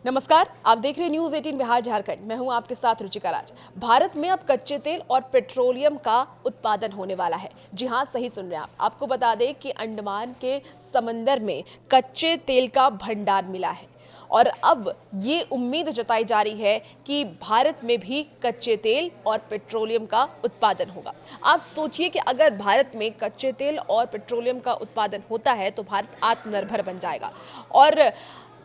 नमस्कार, आप देख रहे हैं न्यूज 18 बिहार झारखंड। मैं हूं आपके साथ रुचिका राज। भारत में अब कच्चे तेल और पेट्रोलियम का उत्पादन होने वाला है। जी हां, सही सुन रहे हैं आप। आपको बता दें कि अंडमान के समंदर में कच्चे तेल का भंडार मिला है और अब ये उम्मीद जताई जा रही है कि भारत में भी कच्चे तेल और पेट्रोलियम का उत्पादन होगा। आप सोचिए कि अगर भारत में कच्चे तेल और पेट्रोलियम का उत्पादन होता है तो भारत आत्मनिर्भर बन जाएगा और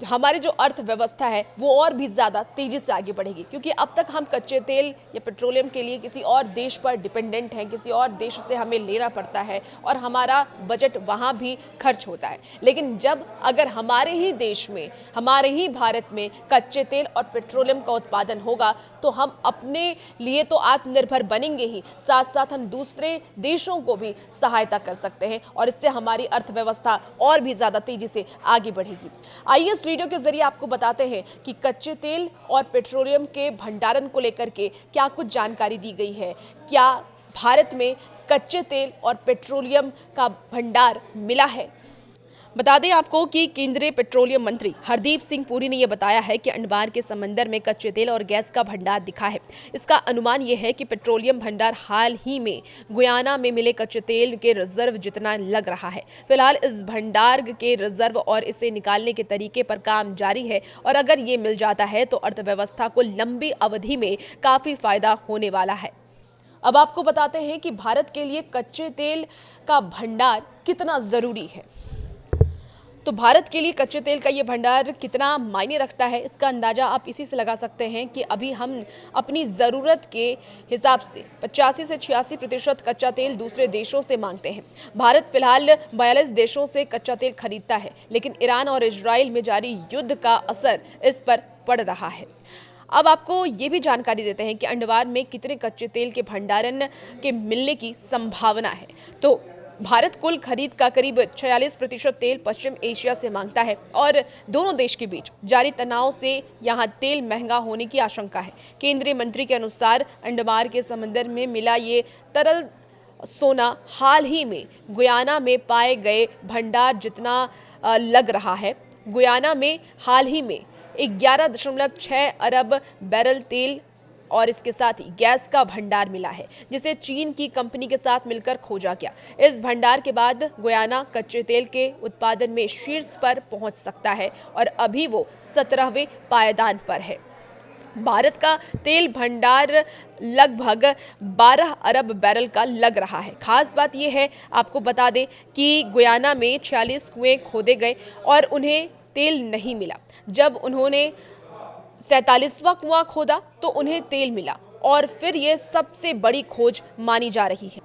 हमारी जो अर्थव्यवस्था है वो और भी ज़्यादा तेज़ी से आगे बढ़ेगी, क्योंकि अब तक हम कच्चे तेल या पेट्रोलियम के लिए किसी और देश पर डिपेंडेंट हैं, किसी और देश से हमें लेना पड़ता है और हमारा बजट वहाँ भी खर्च होता है। लेकिन जब अगर हमारे ही देश में, हमारे ही भारत में कच्चे तेल और पेट्रोलियम का उत्पादन होगा तो हम अपने लिए तो आत्मनिर्भर बनेंगे ही, साथ साथ हम दूसरे देशों को भी सहायता कर सकते हैं और इससे हमारी अर्थव्यवस्था और भी ज़्यादा तेज़ी से आगे बढ़ेगी। आइए इस वीडियो के जरिए आपको बताते हैं कि कच्चे तेल और पेट्रोलियम के भंडारण को लेकर के क्या कुछ जानकारी दी गई है। क्या भारत में कच्चे तेल और पेट्रोलियम का भंडार मिला है? बता दें आपको कि केंद्रीय पेट्रोलियम मंत्री हरदीप सिंह पुरी ने यह बताया है कि अंडमान के समंदर में कच्चे तेल और गैस का भंडार दिखा है। इसका अनुमान यह है कि पेट्रोलियम भंडार हाल ही में गुयाना में मिले कच्चे तेल के रिजर्व जितना लग रहा है। फिलहाल इस भंडार के रिजर्व और इसे निकालने के तरीके पर काम जारी है और अगर ये मिल जाता है तो अर्थव्यवस्था को लंबी अवधि में काफी फायदा होने वाला है। अब आपको बताते हैं कि भारत के लिए कच्चे तेल का भंडार कितना जरूरी है। तो भारत के लिए कच्चे तेल का ये भंडार कितना मायने रखता है, इसका अंदाजा आप इसी से लगा सकते हैं कि अभी हम अपनी ज़रूरत के हिसाब से 85 से 86% कच्चा तेल दूसरे देशों से मांगते हैं। भारत फिलहाल 42 देशों से कच्चा तेल खरीदता है, लेकिन ईरान और इजराइल में जारी युद्ध का असर इस पर पड़ रहा है। अब आपको ये भी जानकारी देते हैं कि अंडमान में कितने कच्चे तेल के भंडारण के मिलने की संभावना है। तो भारत कुल खरीद का करीब 46% तेल पश्चिम एशिया से मांगता है और दोनों देश के बीच जारी तनाव से यहां तेल महंगा होने की आशंका है। केंद्रीय मंत्री के अनुसार अंडमान के समंदर में मिला ये तरल सोना हाल ही में गुयाना में पाए गए भंडार जितना लग रहा है। गुयाना में हाल ही में 11.6 अरब बैरल तेल और इसके साथ ही गैस का भंडार मिला है, जिसे चीन की कंपनी के साथ मिलकर खोजा गया। इस भंडार के बाद गुयाना कच्चे तेल के उत्पादन में शीर्ष पर पहुंच सकता है और अभी वो 17वें पायदान पर है। भारत का तेल भंडार लगभग 12 अरब बैरल का लग रहा है। खास बात यह है, आपको बता दें कि गुयाना में 46 कुएं खोदे गए और उन्हें तेल नहीं मिला। जब उन्होंने 47वां कुआं खोदा तो उन्हें तेल मिला और फिर ये सबसे बड़ी खोज मानी जा रही है।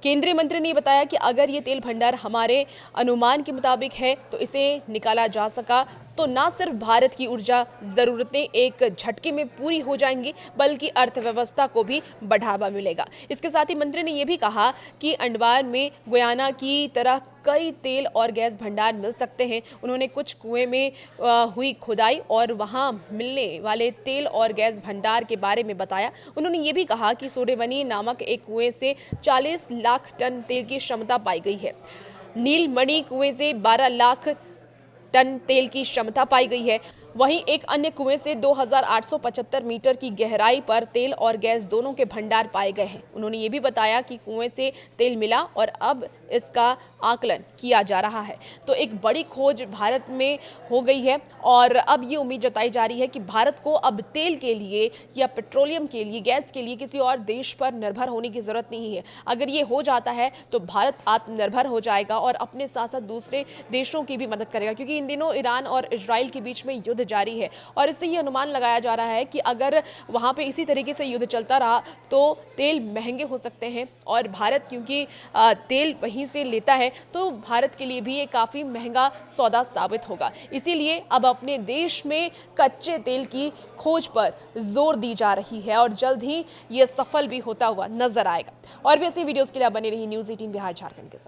केंद्रीय मंत्री ने बताया कि अगर ये तेल भंडार हमारे अनुमान के मुताबिक है तो इसे निकाला जा सका तो ना सिर्फ भारत की ऊर्जा ज़रूरतें एक झटके में पूरी हो जाएंगी, बल्कि अर्थव्यवस्था को भी बढ़ावा मिलेगा। इसके साथ ही मंत्री ने यह भी कहा कि अंडमान में गुयाना की तरह कई तेल और गैस भंडार मिल सकते हैं। उन्होंने कुछ कुएं में हुई खुदाई और वहां मिलने वाले तेल और गैस भंडार के बारे में बताया। उन्होंने ये भी कहा कि सोडेमनी नामक एक कुएं से 40 लाख टन तेल की क्षमता पाई गई है। नीलमणि कुएं से 12 लाख टन तेल की क्षमता पाई गई है। वहीं एक अन्य कुएं से 2875 मीटर की गहराई पर तेल और गैस दोनों के भंडार पाए गए हैं। उन्होंने ये भी बताया कि कुएं से तेल मिला और अब इसका आकलन किया जा रहा है। तो एक बड़ी खोज भारत में हो गई है और अब ये उम्मीद जताई जा रही है कि भारत को अब तेल के लिए या पेट्रोलियम के लिए, गैस के लिए किसी और देश पर निर्भर होने की जरूरत नहीं है। अगर ये हो जाता है तो भारत आत्मनिर्भर हो जाएगा और अपने साथ साथ दूसरे देशों की भी मदद करेगा, क्योंकि इन दिनों ईरान और इजराइल के बीच में युद्ध जारी है और इससे ये अनुमान लगाया जा रहा है कि अगर वहां पे इसी तरीके से युद्ध चलता रहा तो तेल महंगे हो सकते हैं और भारत क्योंकि तेल वहीं से लेता है तो भारत के लिए भी ये काफ़ी महंगा सौदा साबित होगा। इसीलिए अब अपने देश में कच्चे तेल की खोज पर जोर दी जा रही है और जल्द ही ये सफल भी होता हुआ नजर आएगा। और भी ऐसी वीडियोस के लिए बने रही न्यूज़ 18 बिहार झारखंड के साथ।